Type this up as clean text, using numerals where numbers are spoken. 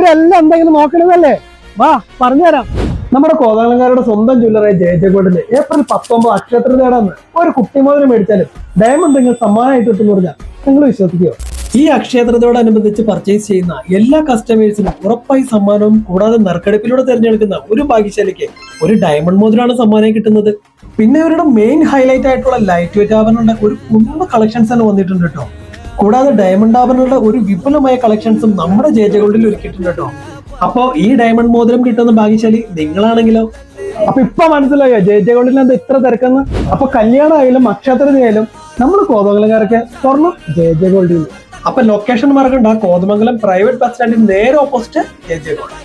ഇവരെല്ലാം എന്തെങ്കിലും നോക്കണതല്ലേ? വാ പറഞ്ഞുതരാം. നമ്മുടെ കോതമംഗലംകാരുടെ സ്വന്തം ജ്വല്ലറായ ജയജഗോൾഡിന് ഏപ്രിൽ 19 അക്ഷയതൃതീയന്ന് ഒരു കുട്ടിമോതിരം മേടിച്ചാലും ഡയമണ്ട് നിങ്ങൾ സമ്മാനമായിട്ട് കിട്ടുമെന്ന് പറഞ്ഞാൽ നിങ്ങൾ വിശ്വസിക്കുമോ? ഈ അക്ഷയതൃതയോടനുബന്ധിച്ച് പർച്ചേസ് ചെയ്യുന്ന എല്ലാ കസ്റ്റമേഴ്സിനും ഉറപ്പായി സമ്മാനവും കൂടാതെ നറുക്കെടുപ്പിലൂടെ തിരഞ്ഞെടുക്കുന്ന ഒരു ഭാഗ്യശാലിക്ക് ഒരു ഡയമണ്ട് മോതിരമാണ് സമ്മാനം കിട്ടുന്നത്. പിന്നെ അവരുടെ മെയിൻ ഹൈലൈറ്റ് ആയിട്ടുള്ള ലൈറ്റ് വെയിറ്റ് ആഭരണങ്ങളുടെ ഒരു കുടുംബ കളക്ഷൻസ് ആണ് വന്നിട്ടുണ്ട് കേട്ടോ. കൂടാതെ ഡയമണ്ട് ആഭരണങ്ങളുടെ ഒരു വിപുലമായ കളക്ഷൻസും നമ്മുടെ ജയജഗോൾഡിൽ ഒരുക്കിയിട്ടുണ്ട് കേട്ടോ. അപ്പോ ഈ ഡയമണ്ട് മോതിരം കിട്ടുന്ന ഭാഗ്യശാലി നിങ്ങളാണെങ്കിലോ? അപ്പൊ ഇപ്പൊ മനസ്സിലായോ ജയജഗോൾഡിൽ എന്താ ഇത്ര തിരക്കെന്ന്? അപ്പൊ കല്യാണം ആയാലും അക്ഷയതൃതീയായാലും നമ്മൾ കോതമംഗലംകാരൊക്കെ സ്വർണ്ണം ജയജഗോൾഡിൽ. അപ്പൊ ലൊക്കേഷൻ മറക്കണ്ട, കോതമംഗലം പ്രൈവറ്റ് ബസ് സ്റ്റാൻഡിന് നേരെ ഓപ്പോസിറ്റ് ജയജഗോൾഡ്.